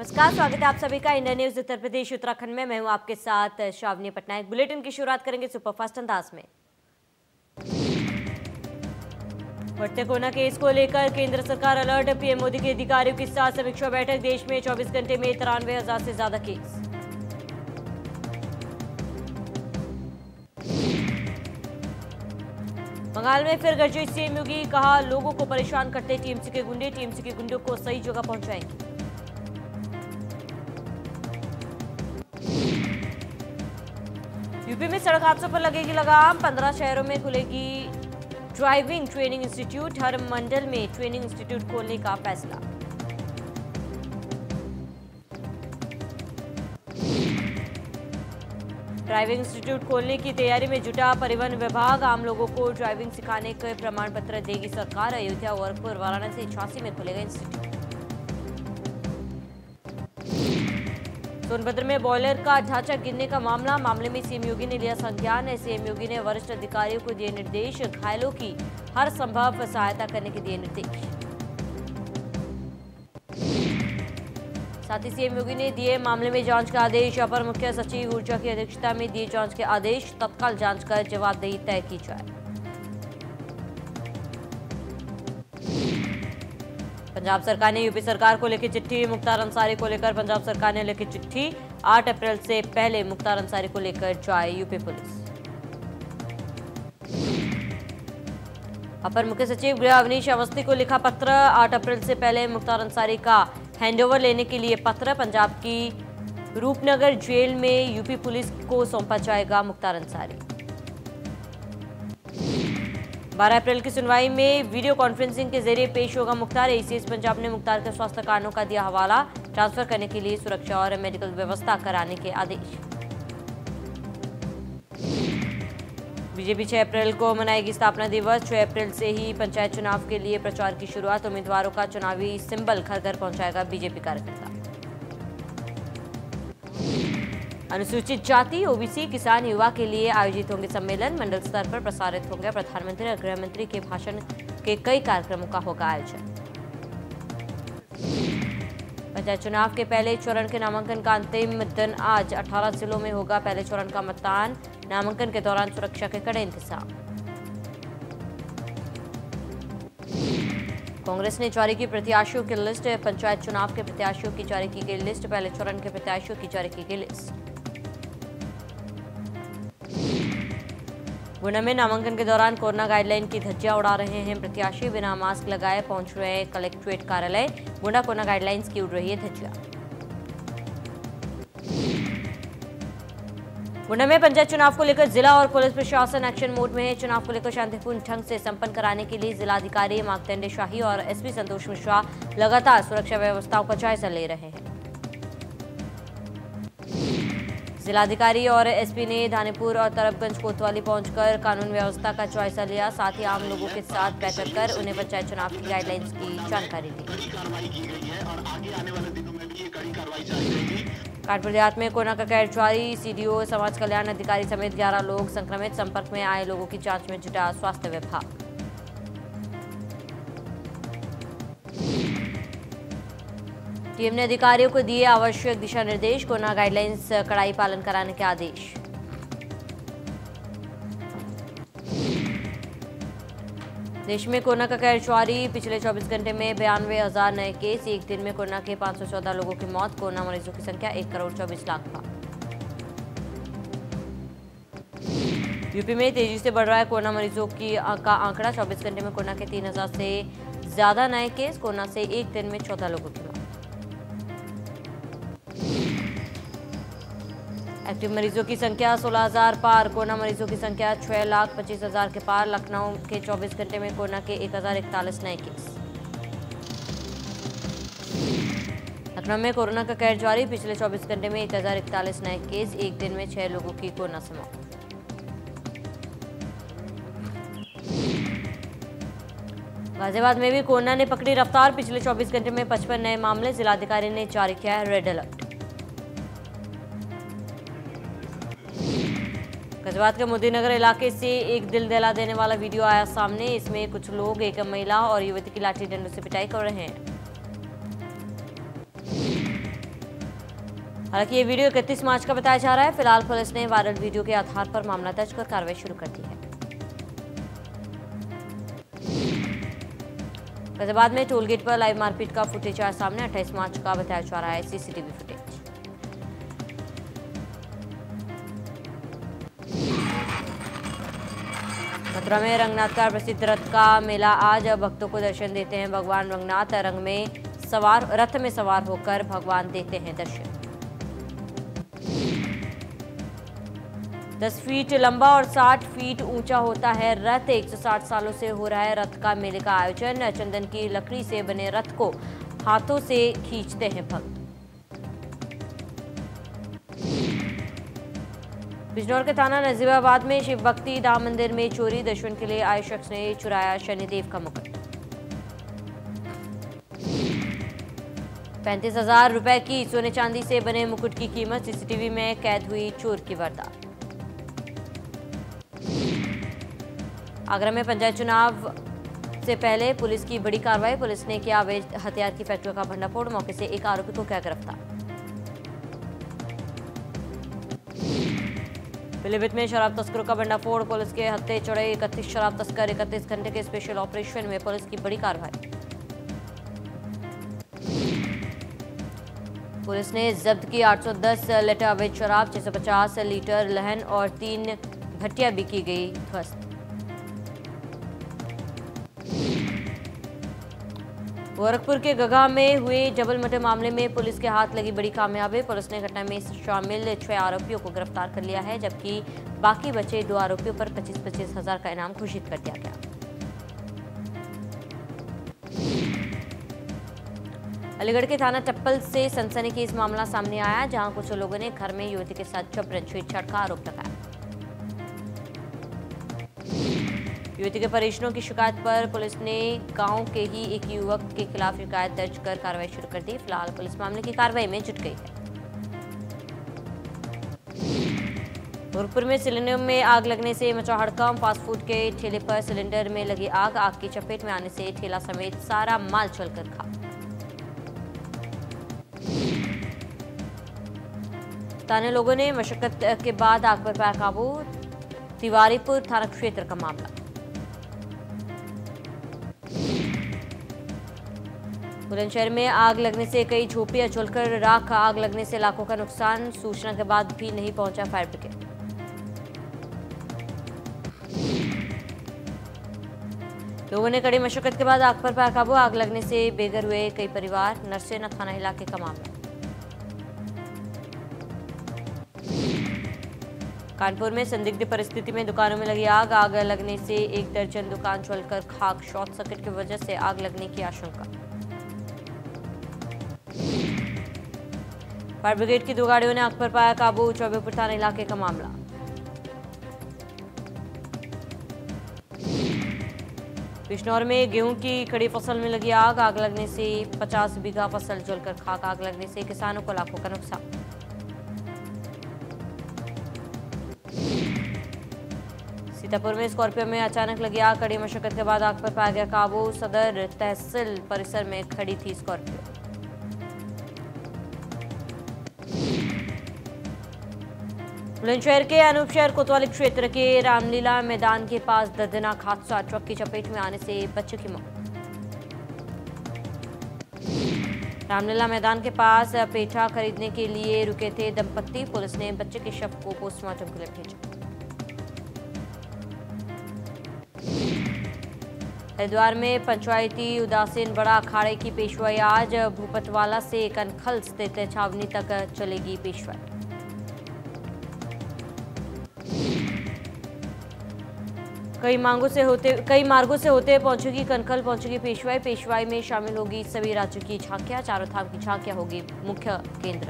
नमस्कार, स्वागत है आप सभी का इंडिया न्यूज उत्तर प्रदेश उत्तराखंड में। मैं हूं आपके साथ शावनी पटनायक। बुलेटिन की शुरुआत करेंगे सुपरफास्ट अंदाज में। बढ़ते कोरोना केस को लेकर केंद्र सरकार अलर्ट। पीएम मोदी के अधिकारियों के साथ समीक्षा बैठक। देश में 24 घंटे में 93,000 से ज्यादा केस। बंगाल में फिर गरजे सीएम योगी, कहा लोगों को परेशान करते टीएमसी के गुंडे, टीएमसी के गुंडों को सही जगह पहुंचाएंगे। यूपी में सड़क हादसों पर लगेगी लगाम। 15 शहरों में खुलेगी ड्राइविंग ट्रेनिंग इंस्टीट्यूट। हर मंडल में ट्रेनिंग इंस्टीट्यूट खोलने का फैसला। ड्राइविंग इंस्टीट्यूट खोलने की तैयारी में जुटा परिवहन विभाग। आम लोगों को ड्राइविंग सिखाने के प्रमाण पत्र देगी सरकार। अयोध्या, गोरखपुर, वाराणसी, झांसी में खुलेगा इंस्टीट्यूट। सोनभद्र में बॉयलर का ढांचा गिरने का मामले में सीएम योगी ने लिया संज्ञान। सीएम योगी ने वरिष्ठ अधिकारियों को दिए निर्देश। घायलों की हर संभव सहायता करने के दिए निर्देश। साथ ही सीएम योगी ने दिए मामले में जांच का आदेश। अपर मुख्य सचिव ऊर्जा की अध्यक्षता में दिए जांच के आदेश। तत्काल जांच कर जवाबदेही तय की जाए। पंजाब सरकार ने यूपी सरकार को लिखी चिट्ठी। मुख्तार अंसारी को लेकर पंजाब सरकार ने लिखी चिट्ठी। 8 अप्रैल से पहले मुख्तार अंसारी को लेकर जाए यूपी पुलिस। अपर मुख्य सचिव गृह अवनीश अवस्थी को लिखा पत्र। 8 अप्रैल से पहले मुख्तार अंसारी का हैंडओवर लेने के लिए पत्र। पंजाब की रूपनगर जेल में यूपी पुलिस को सौंपा जाएगा मुख्तार अंसारी। 12 अप्रैल की सुनवाई में वीडियो कॉन्फ्रेंसिंग के जरिए पेश होगा मुख्तार। एसीएस पंजाब ने मुख्तार के स्वास्थ्य कारणों का दिया हवाला। ट्रांसफर करने के लिए सुरक्षा और मेडिकल व्यवस्था कराने के आदेश। बीजेपी 6 अप्रैल को मनाएगी स्थापना दिवस। 6 अप्रैल से ही पंचायत चुनाव के लिए प्रचार की शुरुआत। उम्मीदवारों का चुनावी सिंबल घर घर पहुंचाएगा बीजेपी कार्यकर्ता। अनुसूचित जाति, ओबीसी, किसान, युवा के लिए आयोजित होंगे सम्मेलन। मंडल स्तर पर प्रसारित होंगे प्रधानमंत्री और गृह मंत्री के भाषण के कई कार्यक्रमों का होगा आयोजन। पंचायत चुनाव के पहले चरण के नामांकन का अंतिम दिन आज। 18 जिलों में होगा पहले चरण का मतदान। नामांकन के दौरान सुरक्षा के कड़े इंतजाम। कांग्रेस ने जारी की प्रत्याशियों की लिस्ट। पंचायत चुनाव के प्रत्याशियों की जारी की गई लिस्ट। पहले चरण के प्रत्याशियों की जारी की गई लिस्ट। गुना में नामांकन के दौरान कोरोना गाइडलाइन की धज्जियां उड़ा रहे हैं प्रत्याशी। बिना मास्क लगाए पहुंच रहे हैं कलेक्ट्रेट कार्यालय। गुना कोरोना गाइडलाइंस की उड़ रही है धज्जियां। गुना में पंचायत चुनाव को लेकर जिला और पुलिस प्रशासन एक्शन मोड में है। चुनाव को लेकर शांतिपूर्ण ढंग से संपन्न कराने के लिए जिलाधिकारी मार्कंडेय शाही और एसपी संतोष मिश्रा लगातार सुरक्षा व्यवस्थाओं का जायजा ले रहे हैं। जिलाधिकारी और एसपी ने धानीपुर और तरबगंज कोतवाली पहुंचकर कानून व्यवस्था का जायजा लिया। साथ ही आम लोगों के साथ बैठक कर उन्हें पंचायत चुनाव की गाइडलाइंस की जानकारी दी। कानपुर देहात में कोरोना का कहर जारी। सीडीओ, समाज कल्याण अधिकारी समेत 11 लोग संक्रमित। संपर्क में आए लोगों की जांच में जुटा स्वास्थ्य विभाग। टीएम ने अधिकारियों को दिए आवश्यक दिशा निर्देश। कोरोना गाइडलाइंस कड़ाई पालन कराने के आदेश। देश में कोरोना का कहर जारी। पिछले 24 घंटे में 92,000 नए केस। एक दिन में कोरोना के 514 लोगों की मौत। कोरोना मरीजों की संख्या 1,24,00,000 पार। यूपी में तेजी से बढ़ रहा है कोरोना मरीजों का आंकड़ा। 24 घंटे में कोरोना के 3,000 से ज्यादा नए केस। कोरोना से एक दिन में 14 लोगों की मौत। एक्टिव मरीजों की संख्या 16,000 पार। कोरोना मरीजों की संख्या 6,25,000 के पार। लखनऊ के 24 घंटे में कोरोना के 1,041 नए केस। लखनऊ में कोरोना का कहर जारी। पिछले 24 घंटे में 1,041 नए केस। एक दिन में 6 लोगों की कोरोना से मौत। गाजियाबाद में भी कोरोना ने पकड़ी रफ्तार। पिछले 24 घंटे में 55 नए मामले। जिलाधिकारी ने जारी किया है रेड अलर्ट। गाजियाबाद के मोदीनगर इलाके से एक दिल दहला देने वाला वीडियो आया सामने। इसमें कुछ लोग एक महिला और युवती की लाठी डंडों से पिटाई कर रहे हैं। हालांकि ये वीडियो 31 मार्च का बताया जा रहा है। फिलहाल पुलिस ने वायरल वीडियो के आधार पर मामला दर्ज कर कार्रवाई शुरू कर दी है। फैजाबाद में टोल गेट पर लाइव मारपीट का फुटेज आया सामने। 28 मार्च का बताया जा रहा है सीसीटीवी फुटेज। मथुरा में रंगनाथ का प्रसिद्ध रथ का मेला आज भक्तों को दर्शन देते हैं भगवान रंगनाथ। रथ में सवार होकर भगवान देते हैं दर्शन। 10 फीट लंबा और 60 फीट ऊंचा होता है रथ। 160 सालों से हो रहा है रथ का मेले का आयोजन। चंदन की लकड़ी से बने रथ को हाथों से खींचते हैं भक्त। बिजनौर के थाना नजीबाबाद में शिव भक्ति धाम मंदिर में चोरी। दर्शन के लिए आए शख्स ने चुराया शनिदेव का मुकुट। 35,000 रुपए की सोने चांदी से बने मुकुट की कीमत। सीसीटीवी में कैद हुई चोर की वारदात। आगरा में पंचायत चुनाव से पहले पुलिस की बड़ी कार्रवाई। पुलिस ने किया अवैध हथियार की फैक्ट्री का भंडाफोड़। मौके से एक आरोपी को किया गिरफ्तार। पीलीभीत में शराब तस्करों का भंडाफोड़। पुलिस के हत्थे चढ़े 31 शराब तस्कर। 31 घंटे के स्पेशल ऑपरेशन में पुलिस की बड़ी कार्रवाई। पुलिस ने जब्त की 810 लीटर अवैध शराब। 650 लीटर लहन और 3 भट्टियां भी की गई ध्वस्त। गोरखपुर के गगा में हुए डबल मर्डर मामले में पुलिस के हाथ लगी बड़ी कामयाबी। पुलिस ने घटना में शामिल 6 आरोपियों को गिरफ्तार कर लिया है, जबकि बाकी बचे 2 आरोपियों पर 25-25 हजार का इनाम घोषित कर दिया गया। अलीगढ़ के थाना चप्पल से सनसनीखेज मामला सामने आया, जहां कुछ लोगों ने घर में युवती के साथ जबरन छेड़छाड़ का आरोप लगाया। युवती के परिजनों की शिकायत पर पुलिस ने गांव के ही एक युवक के खिलाफ शिकायत दर्ज कर कार्रवाई शुरू कर दी। फिलहाल पुलिस मामले की कार्रवाई में जुट गई है। गोरखपुर में सिलेंडर में आग लगने से मचा हड़कंप। फास्ट फूड के ठेले पर सिलेंडर में लगी आग। आग की चपेट में आने से ठेला समेत सारा माल जलकर खाक। स्थानीय लोगों ने मशक्कत के बाद आग पर पाया काबू। तिवारीपुर थाना क्षेत्र का मामला। बुलंदशहर में आग लगने से कई झोपड़ियां जलकर राख। आग लगने से लाखों का नुकसान। सूचना के बाद भी नहीं पहुंचा फायर ब्रिगेड। लोगों ने कड़ी मशक्कत के बाद आग पर पाया काबू। आग लगने से बेघर हुए कई परिवार। नरसेना थाना इलाके का मामला। कानपुर में संदिग्ध परिस्थिति में दुकानों में लगी आग। आग लगने से 1 दर्जन दुकान जलकर खाक। शॉर्ट सर्किट की वजह से आग लगने की आशंका। फायर ब्रिगेड की 2 गाड़ियों ने आग पर पाया काबू। चौबेपुर थाना इलाके का मामला। बिजनौर में गेहूं की खड़ी फसल में लगी आग। आग लगने से 50 बीघा फसल जलकर खाक। आग लगने से किसानों को लाखों का नुकसान। सीतापुर में स्कॉर्पियो में अचानक लगी आग। कड़ी मशक्कत के बाद आग पर पाया गया काबू। सदर तहसील परिसर में खड़ी थी स्कॉर्पियो। बुलंदशहर के अनूपशहर कोतवाली क्षेत्र के रामलीला मैदान के पास दर्दनाक हादसा। ट्रक की चपेट में आने से बच्चे की मौत। रामलीला मैदान के पास पेठा खरीदने के लिए रुके थे दंपत्ति। पुलिस ने बच्चे के शव को पोस्टमार्टम के लिए भेजा। हरिद्वार में पंचायती उदासीन बड़ा अखाड़े की पेशवाई आज। भूपतवाला से कनखल स्थित छावनी तक चलेगी पेशवाई। कई मार्गों से होते पहुंचेगी कनखल, पहुंचेगी पेशवाई। पेशवाई में शामिल होगी सभी राज्यों की झांकियां। चारों धाम की झांकियां होगी मुख्य केंद्र।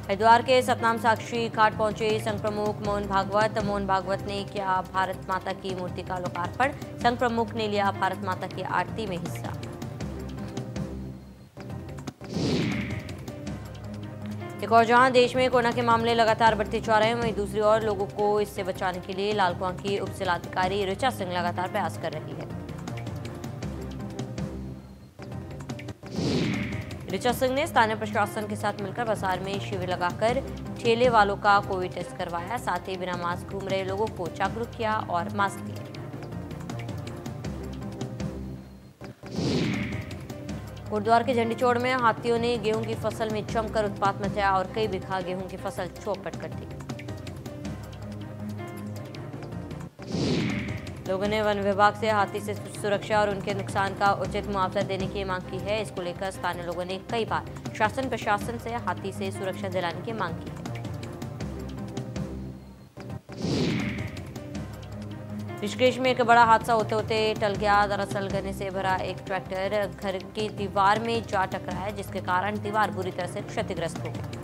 हरिद्वार के सतनाम साक्षी घाट पहुंचे संघ प्रमुख मोहन भागवत। मोहन भागवत ने किया भारत माता की मूर्ति का लोकार्पण। संघ प्रमुख ने लिया भारत माता की आरती में हिस्सा। एक और जहां देश में कोरोना के मामले लगातार बढ़ते जा रहे हैं, वहीं दूसरी ओर लोगों को इससे बचाने के लिए लालकुआं की उप जिलाधिकारी ऋचा सिंह लगातार प्रयास कर रही है। ऋचा सिंह ने स्थानीय प्रशासन के साथ मिलकर बाजार में शिविर लगाकर ठेले वालों का कोविड टेस्ट करवाया। साथ ही बिना मास्क घूम रहे लोगों को जागरूक किया और मास्क दिए। कोटद्वार के झंडीचौड़ में हाथियों ने गेहूं की फसल में जमकर उत्पात मचाया और कई बीघा गेहूं की फसल चौपट कर दी। लोगों ने वन विभाग से हाथी से सुरक्षा और उनके नुकसान का उचित मुआवजा देने की मांग की है। इसको लेकर स्थानीय लोगों ने कई बार शासन प्रशासन से हाथी से सुरक्षा दिलाने की मांग की है। ऋषिकेश में एक बड़ा हादसा होते होते टल गया। दरअसल गन्ने से भरा एक ट्रैक्टर घर की दीवार में जा टकराया, जिसके कारण दीवार बुरी तरह से क्षतिग्रस्त हो गई।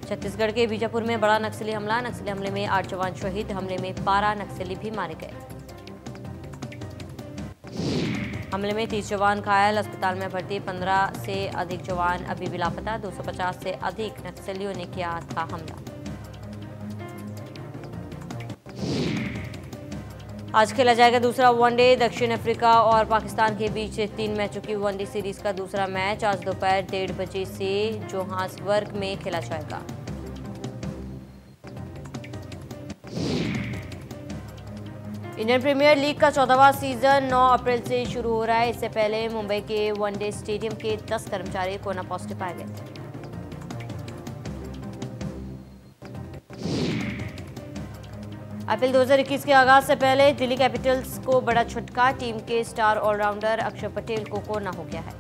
छत्तीसगढ़ के बीजापुर में बड़ा नक्सली हमला। नक्सली हमले में 8 जवान शहीद। हमले में 12 नक्सली भी मारे गए। हमले में 30 जवान घायल, अस्पताल में भर्ती। 15 से अधिक जवान अभी भी लापता। 250 से अधिक नक्सलियों ने किया था हमला। आज खेला जाएगा दूसरा वनडे। दक्षिण अफ्रीका और पाकिस्तान के बीच 3 मैचों की वनडे सीरीज का दूसरा मैच आज दोपहर 1:30 बजे से जोहान्सबर्ग में खेला जाएगा। इंडियन प्रीमियर लीग का 14वां सीजन 9 अप्रैल से शुरू हो रहा है। इससे पहले मुंबई के वनडे स्टेडियम के 10 कर्मचारी कोरोना पॉजिटिव पाए गए थे। आईपीएल 2021 के आगाज से पहले दिल्ली कैपिटल्स को बड़ा झटका। टीम के स्टार ऑलराउंडर अक्षर पटेल को कोरोना हो गया है।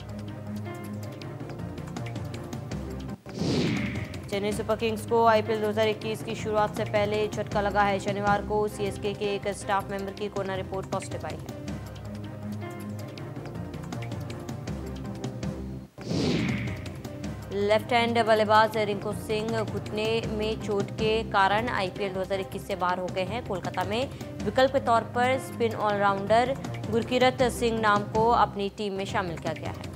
चेन्नई सुपर किंग्स को आईपीएल 2021 की शुरुआत से पहले झटका लगा है। शनिवार को सीएसके के एक स्टाफ मेंबर की कोरोना रिपोर्ट पॉजिटिव आई है। लेफ्ट हैंड बल्लेबाज रिंकू सिंह घुटने में चोट के कारण आईपीएल 2021 से बाहर हो गए हैं। कोलकाता में विकल्प के तौर पर स्पिन ऑलराउंडर गुरकीरत सिंह नाम को अपनी टीम में शामिल किया गया है।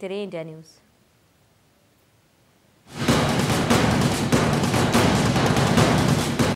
India news.